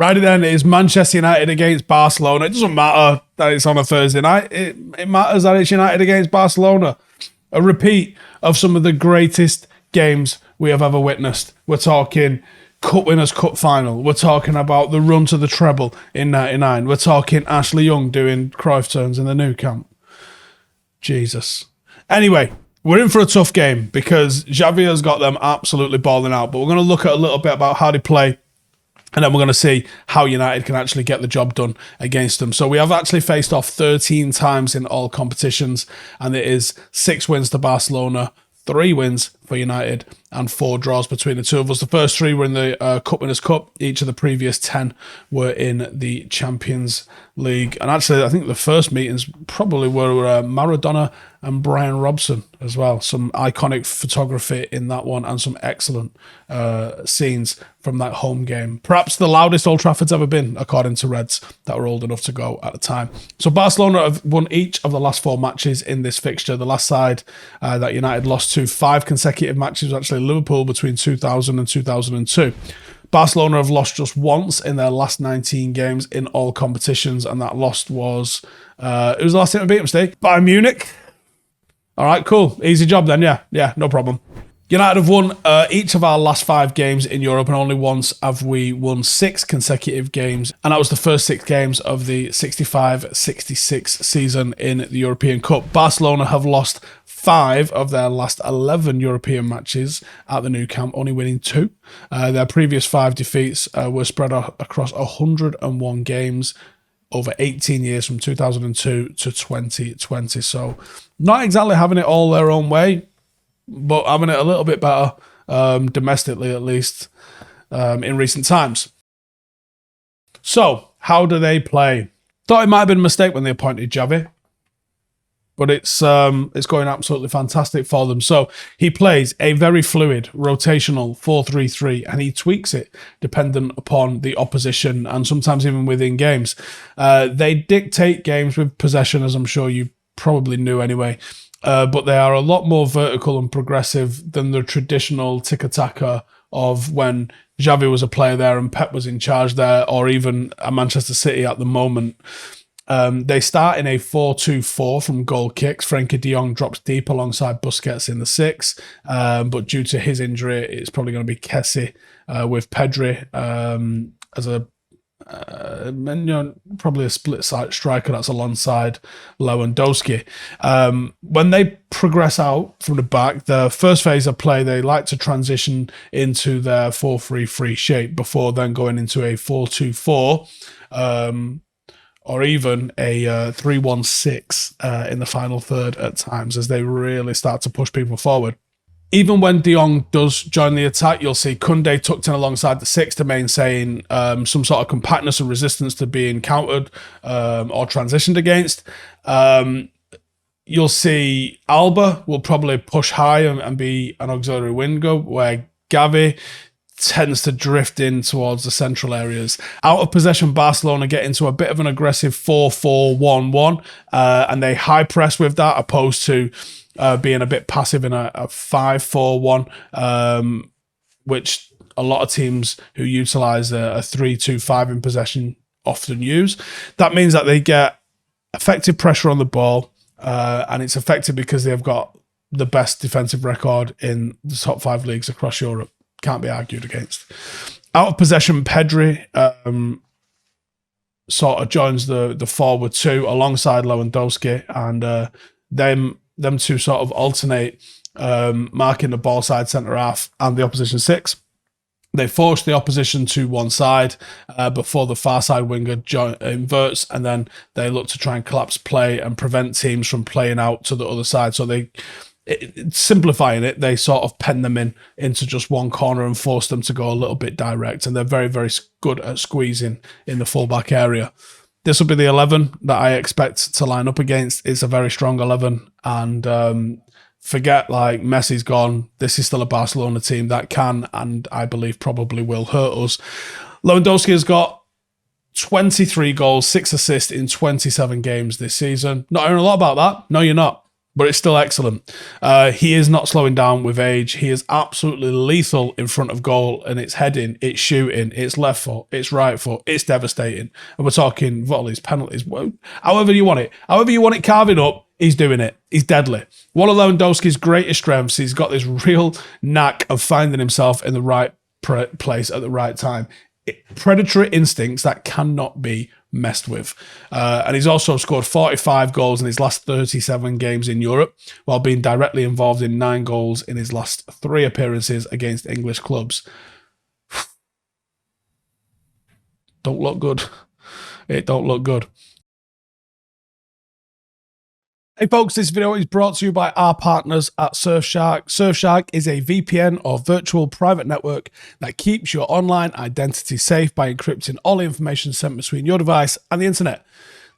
Right then, it is Manchester United against Barcelona. It doesn't matter that it's on a Thursday night. It matters that it's United against Barcelona. A repeat of some of the greatest games we have ever witnessed. We're talking Cup Winners' Cup final. We're talking about the run to the treble in 99. We're talking Ashley Young doing Cruyff turns in the Nou Camp. Jesus. Anyway, we're in for a tough game because Xavi has got them absolutely balling out. But we're going to look at a little bit about how they play. And then we're going to see how United can actually get the job done against them. So we have actually faced off 13 times in all competitions. And it is 6 wins to Barcelona, 3 wins for United, and 4 draws between the two of us. The first 3 were in the Cup Winners' Cup. Each of the previous 10 were in the Champions League. And actually, I think the first meetings probably were Maradona and Brian Robson as well. Some iconic photography in that one and some excellent scenes from that home game. Perhaps the loudest Old Trafford's ever been, according to Reds that were old enough to go at the time. So Barcelona have won each of the last 4 matches in this fixture. The last side that United lost to 5 consecutive matches was actually Liverpool between 2000 and 2002. Barcelona have lost just once in their last 19 games in all competitions, and that loss was, it was the last time we beat them, Steve? Bayern Munich. All right, cool. Easy job then, yeah, no problem. United have won each of our last 5 games in Europe, and only once have we won 6 consecutive games, and that was the first 6 games of the 65-66 season in the European Cup. Barcelona have lost 5 of their last 11 European matches at the Nou Camp, only winning 2. Their previous 5 defeats were spread across 101 games over 18 years from 2002 to 2020. So not exactly having it all their own way, but having it a little bit better, domestically at least, in recent times. So, how do they play? Thought it might have been a mistake when they appointed Xavi, but it's going absolutely fantastic for them. So he plays a very fluid, rotational 4-3-3, and he tweaks it dependent upon the opposition and sometimes even within games. They dictate games with possession, as I'm sure you probably knew anyway. But they are a lot more vertical and progressive than the traditional tiki-taka of when Xavi was a player there and Pep was in charge there, or even at Manchester City at the moment. They start in a 4-2-4 from goal kicks. Frenkie de Jong drops deep alongside Busquets in the 6, but due to his injury, it's probably going to be Kessie with Pedri as a probably a split side striker that's alongside Lewandowski. When they progress out from the back, the first phase of play, they like to transition into their 4-3-3 shape before then going into a 4-2-4, or even a 3-1-6 in the final third at times, as they really start to push people forward. Even when De Jong does join the attack, you'll see Koundé tucked in alongside the 6 to maintain some sort of compactness and resistance to being countered or transitioned against. You'll see Alba will probably push high and be an auxiliary winger, where Gavi tends to drift in towards the central areas. Out of possession, Barcelona get into a bit of an aggressive 4-4-1-1, and they high press with that, opposed to being a bit passive in a 5-4-1, which a lot of teams who utilise a 3-2-5 in possession often use. That means that they get effective pressure on the ball, and it's effective because they've got the best defensive record in the top 5 leagues across Europe. Can't be argued against. Out of possession, Pedri sort of joins the forward 2 alongside Lewandowski, and them two sort of alternate marking the ball side centre half and the opposition 6. They force the opposition to one side before the far side winger inverts, and then they look to try and collapse play and prevent teams from playing out to the other side. So simplifying it, they sort of pen them into just one corner and force them to go a little bit direct, and they're very, very good at squeezing in the full-back area. This will be the 11 that I expect to line up against. It's a very strong 11, and forget like Messi's gone. This is still a Barcelona team that can, and I believe probably will, hurt us. Lewandowski has got 23 goals, 6 assists in 27 games this season. Not hearing a lot about that. No, you're not. but it's still excellent. He is not slowing down with age. He is absolutely lethal in front of goal, and it's heading, it's shooting, it's left foot, it's right foot, it's devastating. And we're talking volleys, penalties, however you want it. However you want it carving up, he's doing it. He's deadly. One of Lewandowski's greatest strengths, he's got this real knack of finding himself in the right place at the right time. Predatory instincts that cannot be messed with. And he's also scored 45 goals in his last 37 games in Europe, while being directly involved in 9 goals in his last 3 appearances against English clubs. Don't look good. It don't look good. Hey folks, this video is brought to you by our partners at Surfshark. Surfshark is a VPN or virtual private network that keeps your online identity safe by encrypting all the information sent between your device and the internet.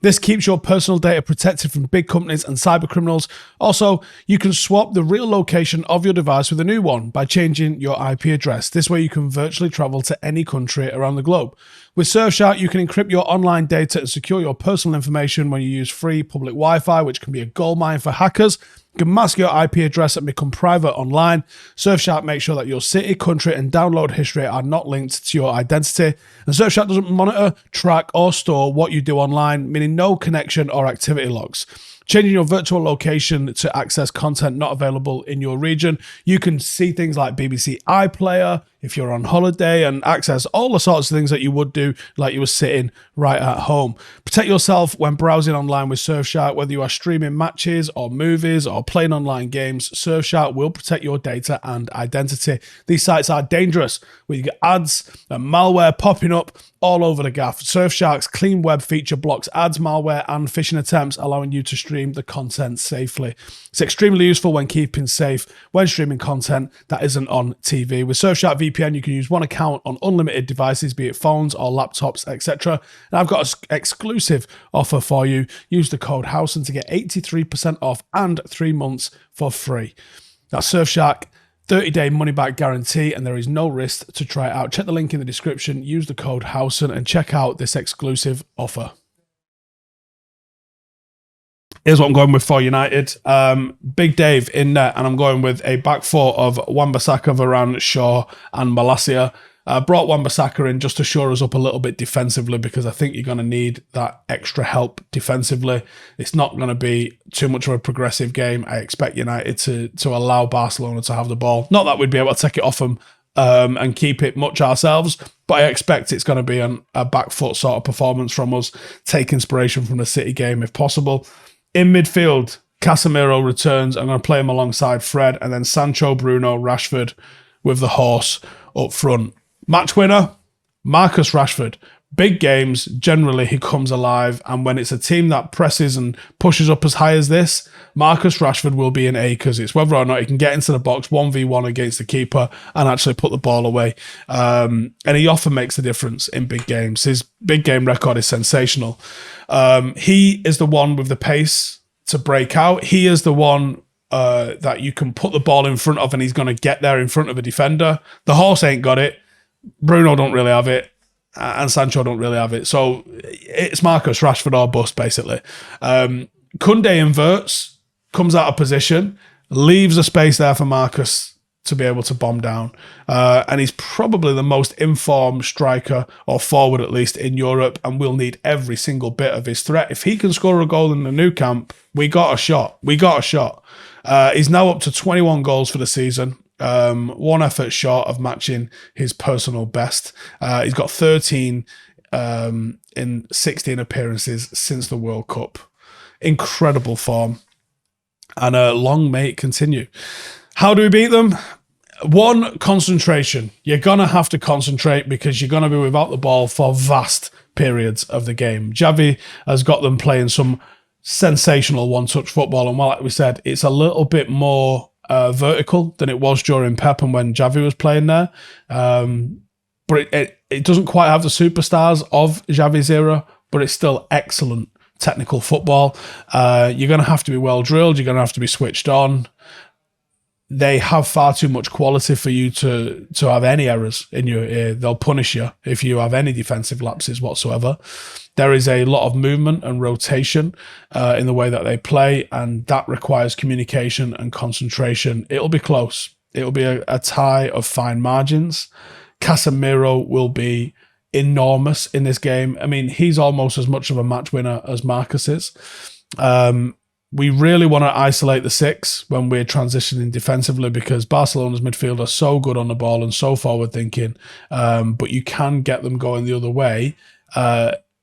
This keeps your personal data protected from big companies and cyber criminals. Also, you can swap the real location of your device with a new one by changing your IP address. This way you can virtually travel to any country around the globe. With Surfshark, you can encrypt your online data and secure your personal information when you use free public Wi-Fi, which can be a goldmine for hackers. You can mask your IP address and become private online. Surfshark makes sure that your city, country, and download history are not linked to your identity. And Surfshark doesn't monitor, track, or store what you do online, meaning no connection or activity logs. Changing your virtual location to access content not available in your region. You can see things like BBC iPlayer if you're on holiday and access all the sorts of things that you would do like you were sitting right at home. Protect yourself when browsing online with Surfshark. Whether you are streaming matches or movies or playing online games, Surfshark will protect your data and identity. These sites are dangerous with ads and malware popping up all over the gaff. Surfshark's clean web feature blocks ads, malware, and phishing attempts, allowing you to stream the content safely. It's extremely useful when keeping safe when streaming content that isn't on TV. With Surfshark VPN, you can use one account on unlimited devices, be it phones or laptops, etc. And I've got an exclusive offer for you. Use the code Howson to get 83% off and 3 months for free. That's Surfshark. 30-day money-back guarantee, and there is no risk to try it out. Check the link in the description, use the code Howson, and check out this exclusive offer. Here's what I'm going with for United. Big Dave in net, and I'm going with a back four of Wan-Bissaka, Varane, Shaw, and Malacia. Brought Wan-Bissaka in just to shore us up a little bit defensively, because I think you're going to need that extra help defensively. It's not going to be too much of a progressive game. I expect United to allow Barcelona to have the ball. Not that we'd be able to take it off them and keep it much ourselves, but I expect it's going to be a back foot sort of performance from us. Take inspiration from the City game if possible. In midfield, Casemiro returns. I'm going to play him alongside Fred, and then Sancho, Bruno, Rashford with the horse up front. Match winner, Marcus Rashford. Big games, generally he comes alive, and when it's a team that presses and pushes up as high as this, Marcus Rashford will be in acres. It's whether or not he can get into the box 1v1 against the keeper and actually put the ball away. And he often makes a difference in big games. His big game record is sensational. He is the one with the pace to break out. He is the one that you can put the ball in front of, and he's going to get there in front of a defender. The horse ain't got it. Bruno don't really have it, and Sancho don't really have it. So it's Marcus Rashford or bust, basically. Koundé inverts, comes out of position, leaves a space there for Marcus to be able to bomb down. And he's probably the most informed striker, or forward at least, in Europe, and we'll need every single bit of his threat. If he can score a goal in the Nou Camp, we got a shot. We got a shot. He's now up to 21 goals for the season. One effort short of matching his personal best. He's got 13 in 16 appearances since the World Cup. Incredible form. And long may it continue. How do we beat them? One, concentration. You're going to have to concentrate, because you're going to be without the ball for vast periods of the game. Xavi has got them playing some sensational one-touch football, and like we said, it's a little bit more vertical than it was during Pep and when Xavi was playing there. But it doesn't quite have the superstars of Xavi's era, but it's still excellent technical football. You're going to have to be well drilled. You're going to have to be switched on. they have far too much quality for you to have any errors in your. They'll punish you if you have any defensive lapses whatsoever. There is a lot of movement and rotation in the way that they play, and that requires communication and concentration. It'll be close. It'll be a tie of fine margins. Casemiro will be enormous in this game. I mean, he's almost as much of a match winner as Marcus is. We really want to isolate the six when we're transitioning defensively, because Barcelona's midfield are so good on the ball and so forward thinking, but you can get them going the other way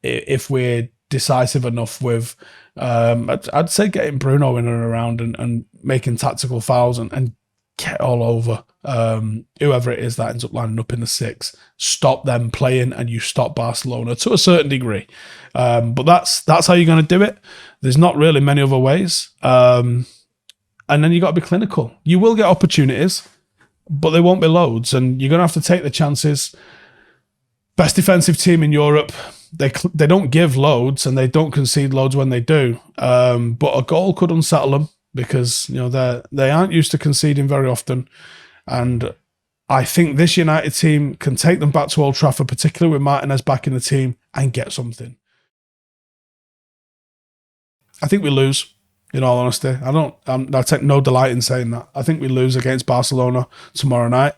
if we're decisive enough with, I'd say, getting Bruno in and around and making tactical fouls and get all over whoever it is that ends up lining up in the six. Stop them playing, and you stop Barcelona to a certain degree. But that's how you're going to do it. There's not really many other ways. And then you got to be clinical. You will get opportunities, but they won't be loads, and you're going to have to take the chances. Best defensive team in Europe. They don't give loads, and they don't concede loads when they do. But a goal could unsettle them, because they aren't used to conceding very often. And I think this United team can take them back to Old Trafford, particularly with Martinez back in the team, and get something. I think we lose, in all honesty. I take no delight in saying that. I think we lose against Barcelona tomorrow night.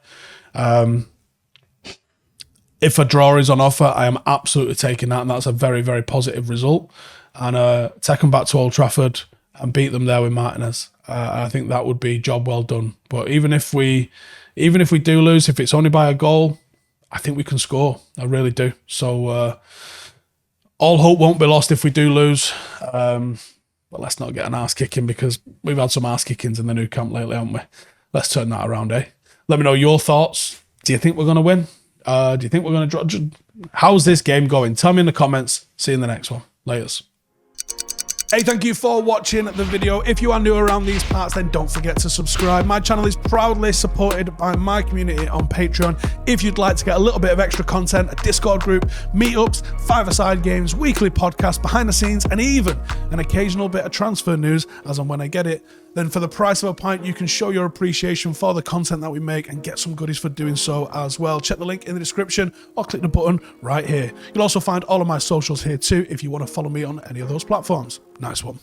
If a draw is on offer, I am absolutely taking that, and that's a very, very positive result. And take them back to Old Trafford and beat them there with Martinez. I think that would be job well done. But even if we do lose, if it's only by a goal, I think we can score. I really do. So all hope won't be lost if we do lose. But let's not get an arse kicking, because we've had some arse kickings in the new camp lately, haven't we? Let's turn that around, eh? Let me know your thoughts. Do you think we're going to win? Do you think we're going to draw? How's this game going? Tell me in the comments. See you in the next one. Laters. Hey, thank you for watching the video. If you are new around these parts, then don't forget to subscribe. My channel is proudly supported by my community on Patreon. If you'd like to get a little bit of extra content, a Discord group, meetups, five-a-side games, weekly podcasts, behind the scenes, and even an occasional bit of transfer news as and when I get it, then for the price of a pint, you can show your appreciation for the content that we make and get some goodies for doing so as well. Check the link in the description or click the button right here. You'll also find all of my socials here too if you want to follow me on any of those platforms. Nice one.